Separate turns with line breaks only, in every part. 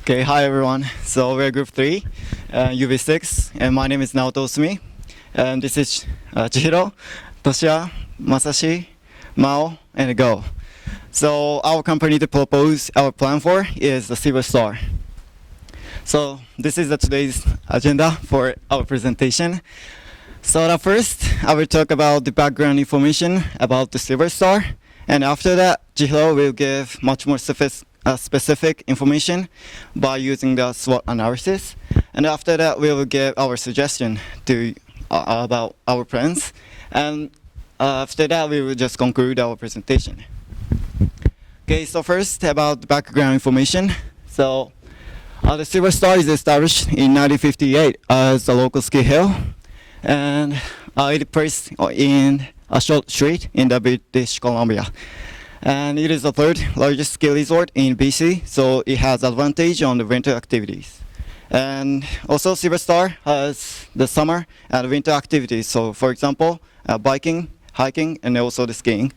Okay, hi everyone. So we're group 3, UBCix, and my name is Naoto Usumi. And this is Chihiro, Toshia, Masashi, Mao, and Go. So our company to propose our plan for is the Silver Star. So this is today's agenda for our presentation. So first, I will talk about the background information about the Silver Star, and after that, Chihiro will give much more specific information by using the SWOT analysis, and after that, we will give our suggestion to about our plans, and after that, we will just conclude our presentation. Okay, so first about the background information. So the Silver Star is established in 1958 as a local ski hill, and it is placed in a short street in the British Columbia. And it is the third largest ski resort in BC, so it has advantage on the winter activities. And also Silver Star has the summer and winter activities, so for example, biking, hiking, and also the skiing.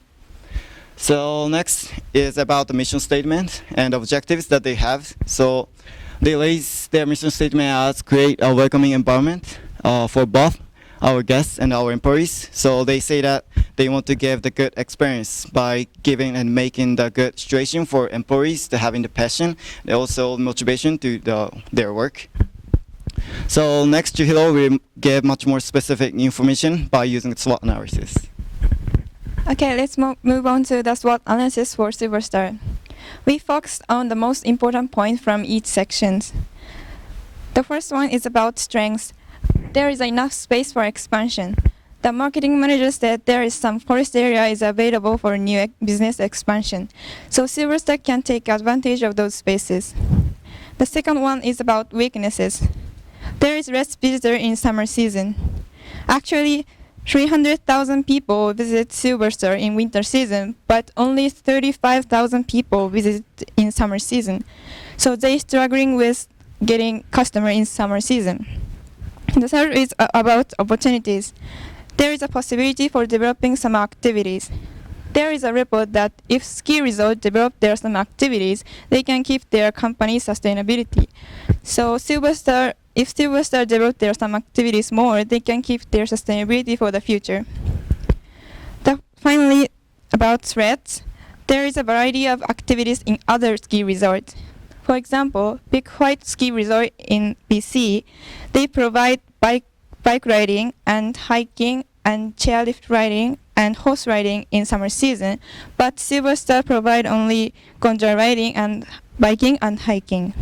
So next is about the mission statement and objectives that they have. So they raise their mission statement as create a welcoming environment for both our guests and our employees. So they say that they want to give the good experience by giving and making the good situation for employees to having the passion and also motivation to their work. So next, Chihiro will give much more specific information by using SWOT analysis.
Okay, let's move on to the SWOT analysis for Silver Star. We focused on the most important points from each section. The first one is about strengths. There is enough space for expansion. The marketing manager said there is some forest area is available for new business expansion, so Silver Star can take advantage of those spaces. The second one is about weaknesses. There is less visitor in summer season. Actually, 300,000 people visit Silver Star in winter season, but only 35,000 people visit in summer season. So they're struggling with getting customer in summer season. The third is about opportunities. There is a possibility for developing some activities. There is a report that if ski resorts develop their some activities, they can keep their company's sustainability. So if Silver Star develop their some activities more, they can keep their sustainability for the future. Finally, about threats, there is a variety of activities in other ski resorts. For example, Big White Ski Resort in BC, they provide bike riding and hiking and chairlift riding and horse riding in summer season, but Silver Star provide only gondola riding and biking and hiking.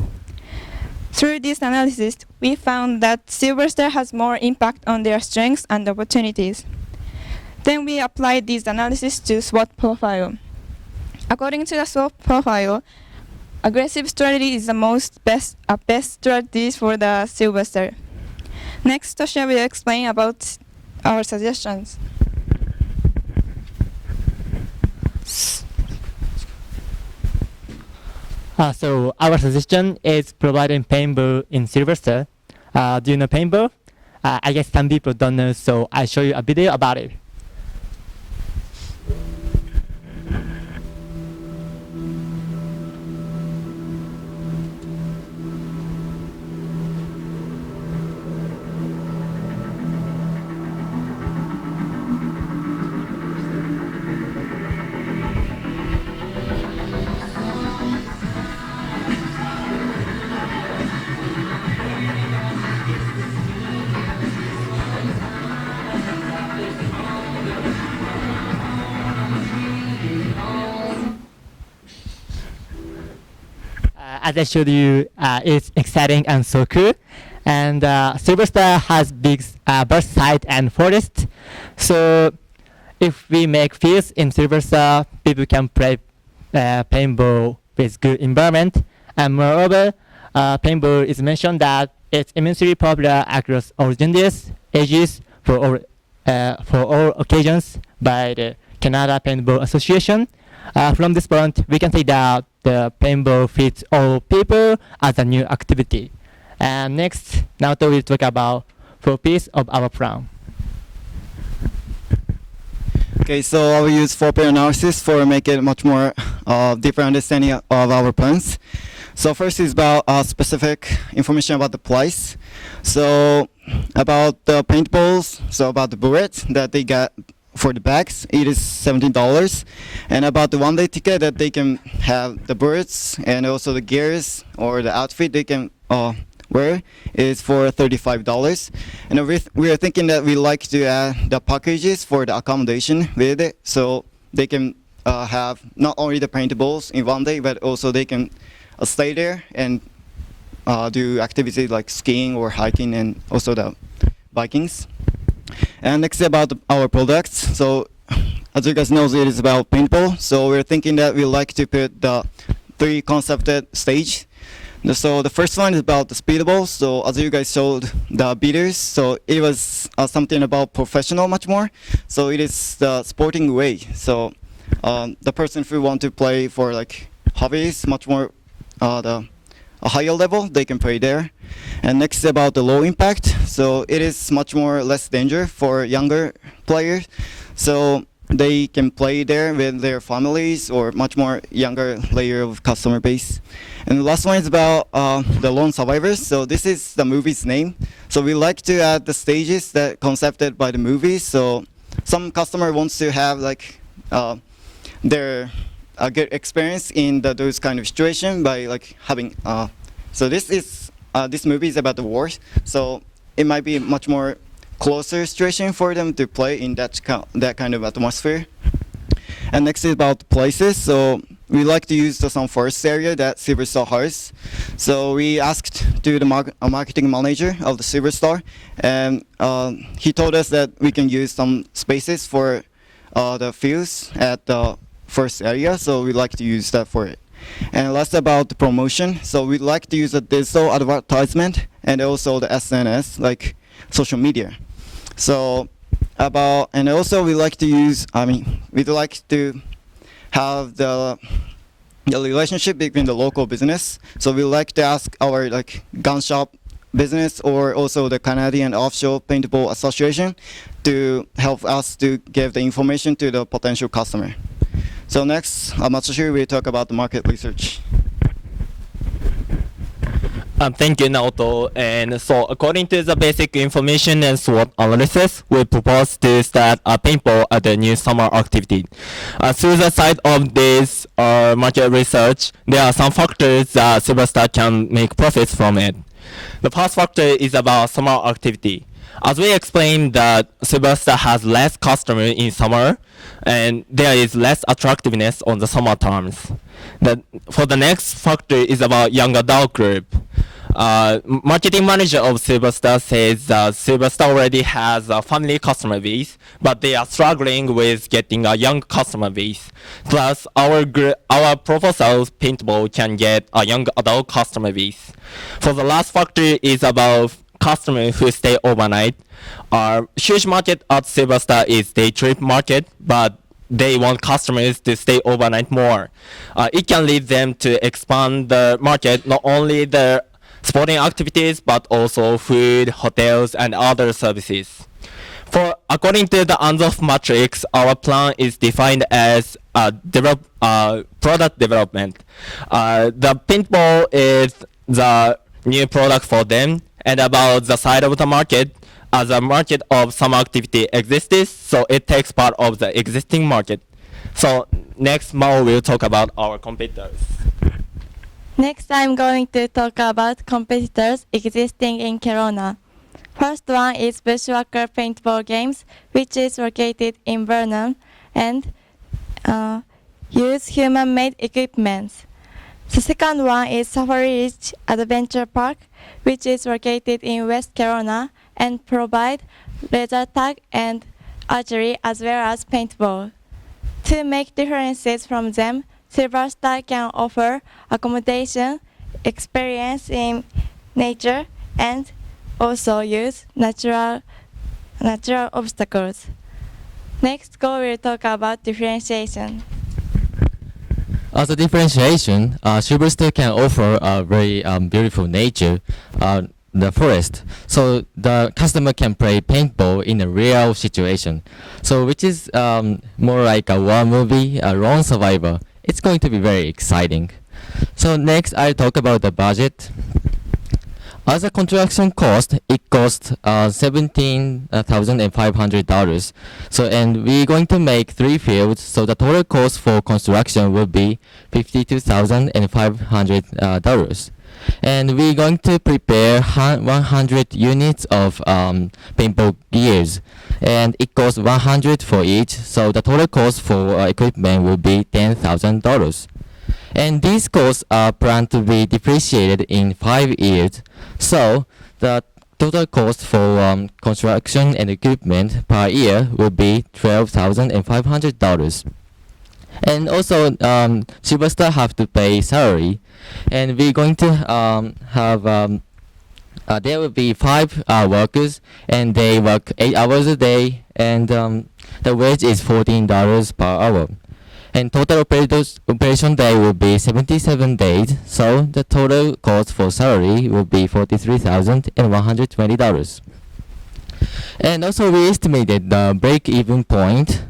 Through this analysis, we found that Silver Star has more impact on their strengths and opportunities. Then we applied this analysis to SWOT profile. According to the SWOT profile, aggressive strategy is the best strategy for the Silver Star. Next, Toshia will explain about our suggestions.
So our suggestion is providing paintball in Silver Star. Do you know paintball? I guess some people don't know, so I'll show you a video about it. As I showed you, it's exciting and so cool. And Silver Star has big bird site and forest. So if we make fields in Silver Star, people can play paintball with good environment. And moreover, paintball is mentioned that it's immensely popular across all genders, ages, for all occasions by the Canada Paintball Association. From this point, we can say that the paintball fits all people as a new activity. And next, Naoto will talk about 4 pieces of our plan.
Okay, so I will use 4-pair analysis for make it much more deeper understanding of our plans. So first is about specific information about the price. So about the paintballs, so about the bullets that they get for the bags, it is $17. And about the one-day ticket that they can have the bullets and also the gears or the outfit they can wear is for $35. And we are thinking that we like to add the packages for the accommodation with it, so they can have not only the paintables in one day, but also they can stay there and do activities like skiing or hiking and also the bikings. And next about our products. So as you guys know, it is about paintball. So we're thinking that we like to put the 3 concepted stage. So the first one is about the speedball. So as you guys showed the beaters, so it was something about professional much more. So it is the sporting way. So the person who want to play for like hobbies, much more a higher level, they can play there. And next about the low impact. So it is much more less danger for younger players. So they can play there with their families or much more younger layer of customer base. And the last one is about the lone survivors. So this is the movie's name. So we like to add the stages that concepted by the movie. So some customer wants to have like their a good experience in those kind of situation by like having so this movie is about the wars, so it might be much more closer situation for them to play in that kind of atmosphere. And next is about the places. So we like to use some forest area that Silverstar has. So we asked to the marketing manager of the Silverstar, and he told us that we can use some spaces for the fields at the first area, so we like to use that for it. And last about the promotion, so we like to use a digital advertisement and also the SNS, like social media. So and also we like to use, we'd like to have the relationship between the local business. So we like to ask our like gun shop business or also the Canadian Offshore Paintball Association to help us to give the information to the potential customer. So next, Matsushiro will talk about the market research.
Thank you, Naoto. And so, according to the basic information and SWOT analysis, we propose to start a paintball as a new summer activity. Through the side of this market research, there are some factors that Silverstar can make profits from it. The first factor is about summer activity. As we explained that Silverstar has less customer in summer, and there is less attractiveness on the summer terms. For the next factor is about young adult group. Marketing manager of Silverstar says that Silverstar already has a family customer base, but they are struggling with getting a young customer base. Plus, our proposal paintball can get a young adult customer base. For the last factor is about customers who stay overnight. Our huge market at Silverstar is day trip market, but they want customers to stay overnight more. It can lead them to expand the market, not only the sporting activities, but also food, hotels, and other services. According to the Anzoff matrix, our plan is defined as product development. The paintball is the new product for them, and about the side of the market, as a market of some activity exists, so it takes part of the existing market. So next, Mao will talk about our competitors.
Next, I'm going to talk about competitors existing in Kelowna. First one is Bushwhacker Paintball Games, which is located in Vernon and use human-made equipment. The second one is Safari Ridge Adventure Park, which is located in West Kelowna and provide laser tag and archery as well as paintball. To make differences from them, Silverstar can offer accommodation, experience in nature, and also use natural obstacles. Next, Go will talk about differentiation.
As a differentiation, Silverstar can offer a very beautiful nature, the forest. So the customer can play paintball in a real situation. So which is more like a war movie, a lone survivor. It's going to be very exciting. So next, I'll talk about the budget. As a construction cost, it costs $17,500. So, and we're going to make 3 fields. So the total cost for construction will be $52,500. And we're going to prepare 100 units of paintball gears, and it costs 100 for each. So the total cost for equipment will be $10,000. And these costs are planned to be depreciated in 5 years. So the total cost for construction and equipment per year will be $12,500. And also, Superstar have to pay salary, and we're going to have there will be 5 workers, and they work 8 hours a day, and the wage is $14 per hour. And total operation day will be 77 days, so the total cost for salary will be $43,120. And also we estimated the break-even point,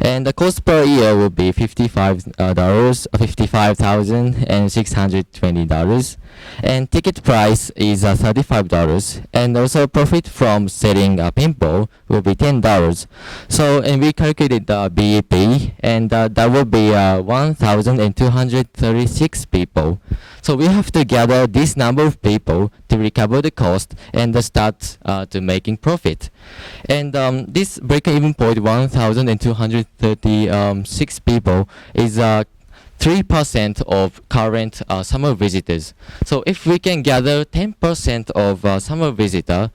and the cost per year will be $55,620, and ticket price is $35, and also profit from selling a paintball will be $10. So, and we calculated the BEP, and that will be 1,236 people. So we have to gather this number of people to recover the cost and start to making profit. And this break-even point, 1,236 people, is 3% of current summer visitors. So if we can gather 10% of summer visitor,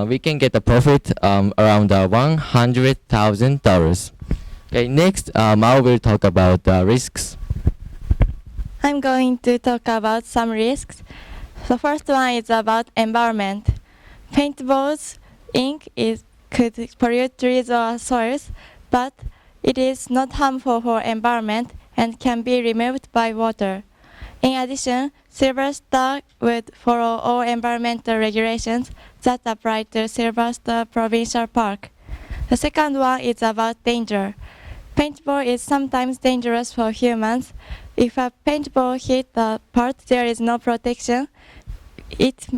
we can get a profit around $100,000. Okay, next, Mao will talk about risks.
I'm going to talk about some risks. The first one is about environment. Paintballs ink could pollute trees or soils, but it is not harmful for environment and can be removed by water. In addition, Silver Star would follow all environmental regulations that apply to Silver Star Provincial Park. The second one is about danger. Paintball is sometimes dangerous for humans. If a paintball hits the part there is no protection, it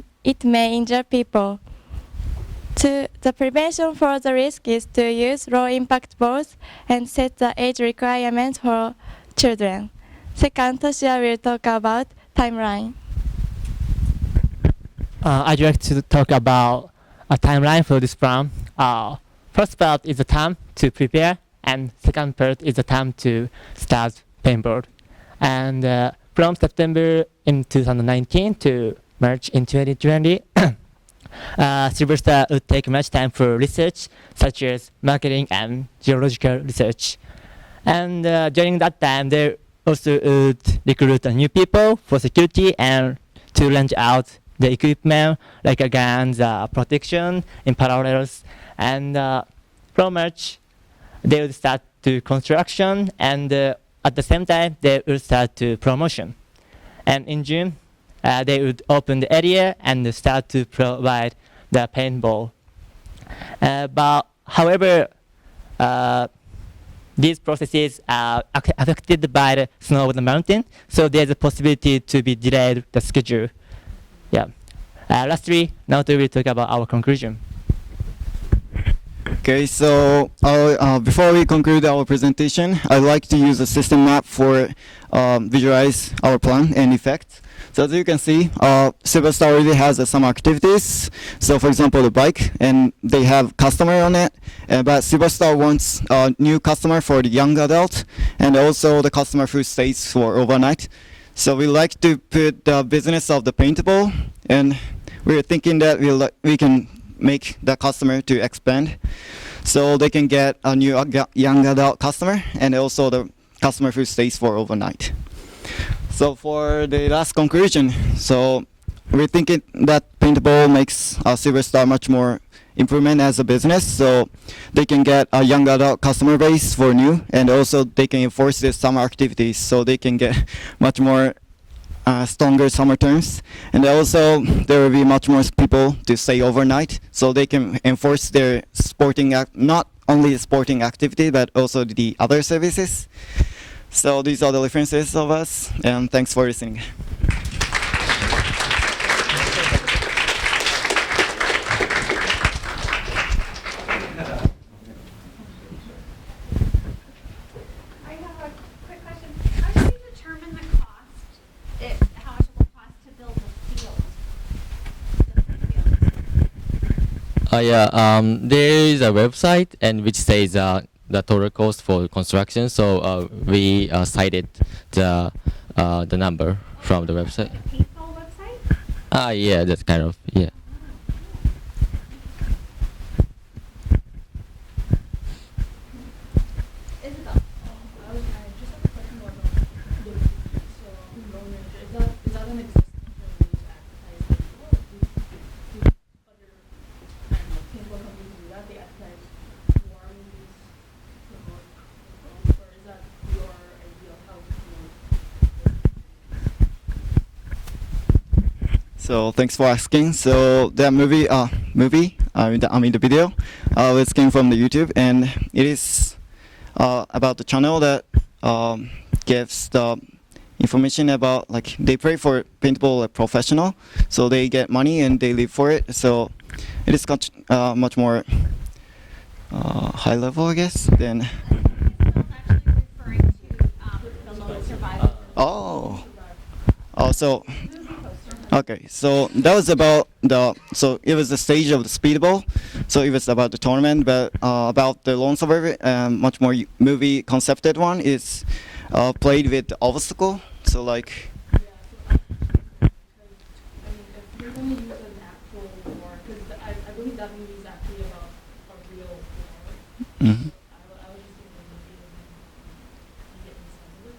may injure people. The prevention for the risk is to use low-impact balls and set the age requirement for children. Second, Toshia will talk about timeline.
I'd like to talk about a timeline for this plan. First part is the time to prepare, and second part is the time to start paintball. And from September in 2019 to March in 2020, Silverstar would take much time for research, such as marketing and geological research. And during that time, they also would recruit new people for security and to lend out the equipment like guns, protection in parallels. And from March, they would start to construction, and at the same time, they would start to promotion. And in June, they would open the area and start to provide the paintball. But however, these processes are affected by the snow of the mountain, so there's a possibility to be delayed the schedule. Yeah. Lastly, now we talk about our conclusion.
Okay, so before we conclude our presentation, I'd like to use a system map for visualize our plan and effects. So as you can see, Silverstar already has some activities. So for example, the bike, and they have customer on it. But Silverstar wants a new customer for the young adult, and also the customer who stays for overnight. So we like to put the business of the paintball, and we're thinking that we can make the customer to expand, so they can get a new young adult customer, and also the customer who stays for overnight. So for the last conclusion, so we're thinking that paintball makes Silverstar much more improvement as a business, so they can get a young adult customer base for new, and also they can enforce their summer activities, so they can get much more stronger summer terms, and also there will be much more people to stay overnight, so they can enforce their sporting not only sporting activity but also the other services. So these are the references of us, and thanks for listening.
I have a quick question. How do you determine the cost? How much it will cost to build the field?
There is a website and which says the total cost for construction. So we cited the number from the website.
Like a paintball website?
Yeah, that's kind of yeah.
Isabel.
I just have a question about the so loan manager. Is that an existing thing to advertise paintball? Do other I don't know paintball companies do that? They advertise war movies to promote paintball, or is that your idea of how to promote?
So thanks for asking. So that movie, the video, it came from the YouTube, and it is about the channel that gives the information about, like, they pray for paintball like professional, so they get money and they live for it. So it is much more high level, I guess, than.
Isabel's actually referring to the lone survivor.
So
Movie poster.
okay, so that was about so it was the stage of the speedball, so it was about the tournament, but about the lone survivor, much more movie concepted one is played with the obstacle, so like.
Yeah, so because I mean, if you're going to use an actual war, because I believe that movie is actually about a real war.
Mhm.
I was just thinking maybe it would get incentive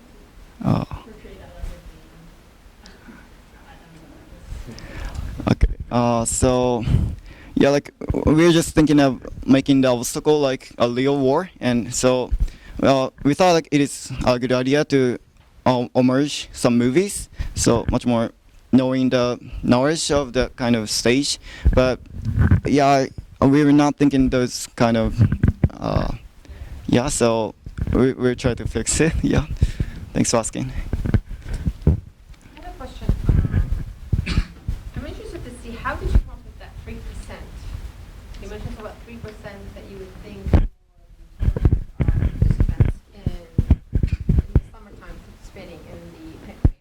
Oh.
to portray that as a game. I don't know.
Okay. So yeah, like we were just thinking of making the obstacle like a real war, and so we thought like it is a good idea to merge some movies, so much more knowing the knowledge of the kind of stage. But yeah, we were not thinking those kind of yeah. So we're trying to fix it. Yeah. Thanks for asking.
I have a question. I'm interested to see, how did you come up with that 3%? You mentioned about 3% that you would think for participants in the summertime participating in the paintball.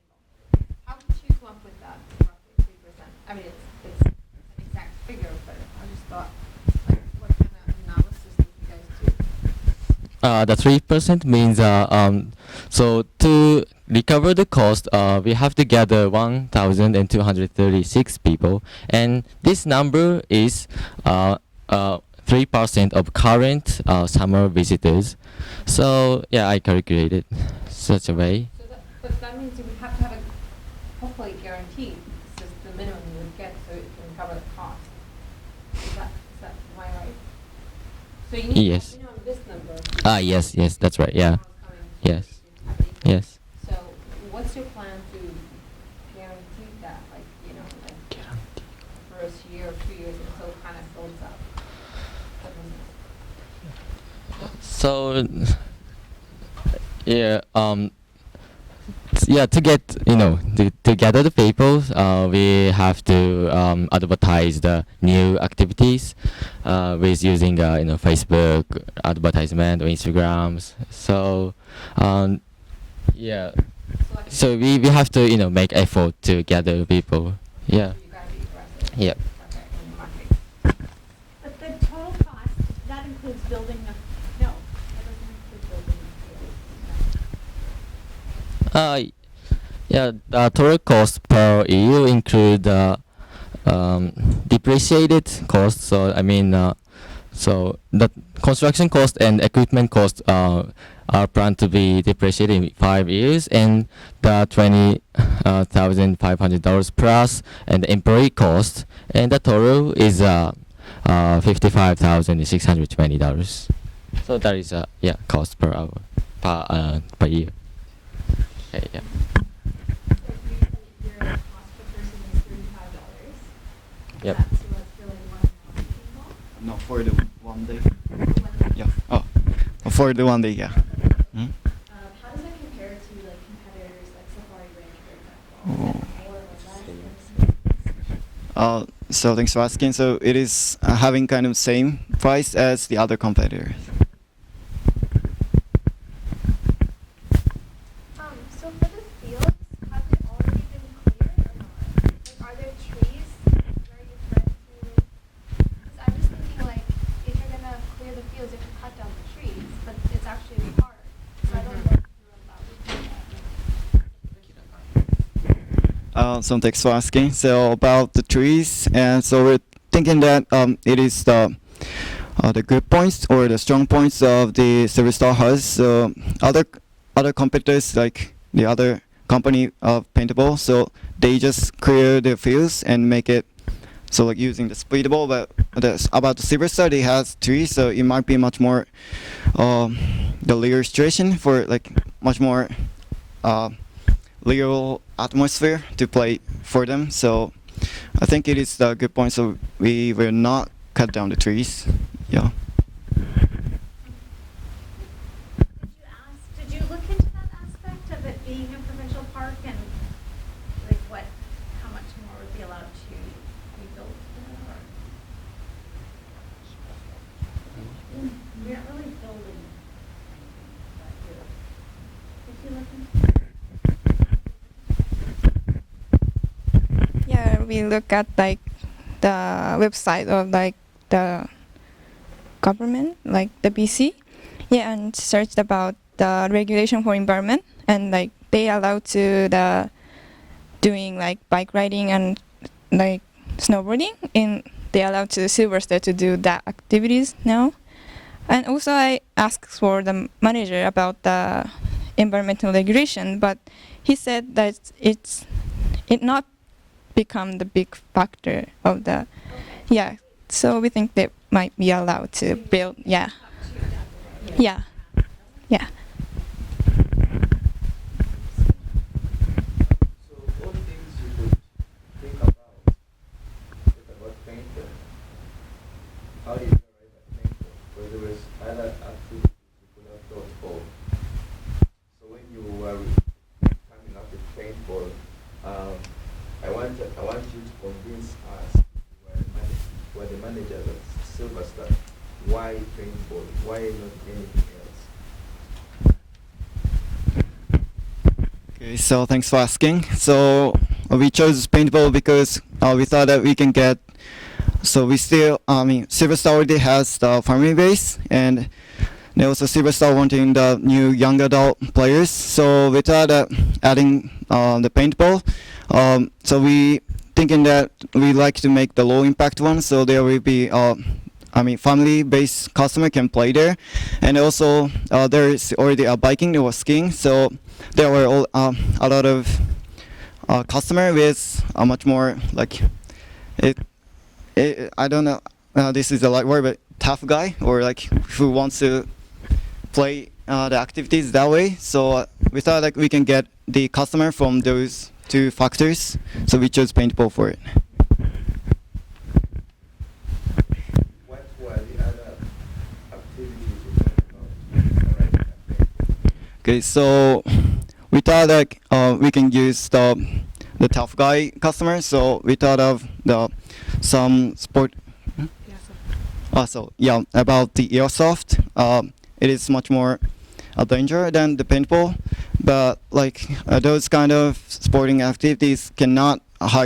How did you come up with that roughly 3%? I mean, it's an exact figure, but I just thought, like, what kind of analysis did you guys do?
The 3% means so to recover the cost, we have to gather 1,236 people, and this number is 3% of current summer visitors. So yeah, I calculated such a way.
So but that means you would have to have it hopefully guaranteed. This is the minimum you would get so it can cover the cost. Is that am I right? So you need
Yes.
to minimum this number.
Yes, that's right. Yeah. Yes. Yes.
So what's your plan to guarantee that, like, first year or 2 years until it kind of builds up?
So yeah, to get to gather the people, we have to advertise the new activities with using Facebook advertisement or Instagrams. So yeah, so we have to make effort to gather people. Yeah.
You gotta be aggressive.
Yep.
Okay, in marketing.
But the total cost, that includes building the, no, that doesn't include building the field.
Yeah, the total cost per year include depreciated cost. So I mean, so the construction cost and equipment cost are planned to be depreciated in 5 years, and the $20,500 plus, and the employee cost, and the total is $55,620. So that is cost per hour per year. Okay, yeah.
So if you say your cost per person is $35.
Yep.
So that's for like 1 hour paintball?
No, for the 1 day.
For 1 day.
Yeah. Oh, for the 1 day. Yeah. Hmm?
How does that compare
So thanks for asking. So it is having kind of same price as the other competitors.
So for the fields, has it already been cleared or not? Like, are there trees where you've read to? Because I'm just thinking, like, if you're gonna clear the fields, you have to cut down the trees, but it's actually hard. So I don't know if you're allowed to do that.
So thanks for asking. So about the trees, and so we're thinking that it is the good points or the strong points of the Silverstar has. So other competitors like the other company of Paintball, so they just clear the fields and make it so like using the splittable. But about the Silverstar, they has trees, so it might be much more the real situation for like much more real atmosphere to play for them. So I think it is the good point. So we will not cut down the trees. Yeah.
Did you look into that aspect of it being a provincial park and like how much more would be allowed to be built?
We aren't really building that here. Did you look into
Yeah, we look at like the website of like the government, like the BC. Yeah, and searched about the regulation for environment, and like they allow to the doing like bike riding and like snowboarding, and they allow to Silverstar to do that activities now. And also I asked for the manager about the environmental regulation, but he said that it not become the big factor of the yeah. So we think they might be allowed to build. Yeah. Yeah. Yeah.
So all things you could think about paintball. How did you arrive at paintball? Because there was other activities you could have thought of. So when you were coming up with paintball, I want you to convince us, who are the managers of Silverstar, why paintball? Why not anything else?
Okay, so thanks for asking. So we chose paintball because we thought that we can get. So we still, Silverstar already has the family base, and they also Silverstar wanting the new young adult players. So we thought that adding the paintball. So we thinking that we like to make the low impact one. So there will be. Family based customer can play there, and also there is already a biking or skiing. So there were a lot of customer with a much more like it. I don't know. This is the right word, but tough guy or like who wants to play the activities that way. So we thought like we can get the customer from those two factors. So we chose paintball for it.
What were the other activities you thought about?
Okay, so we thought like we can use the tough guy customer. So we thought of some sport. So yeah, about the airsoft. It is much more dangerous than the paintball, but like those kind of sporting activities cannot hire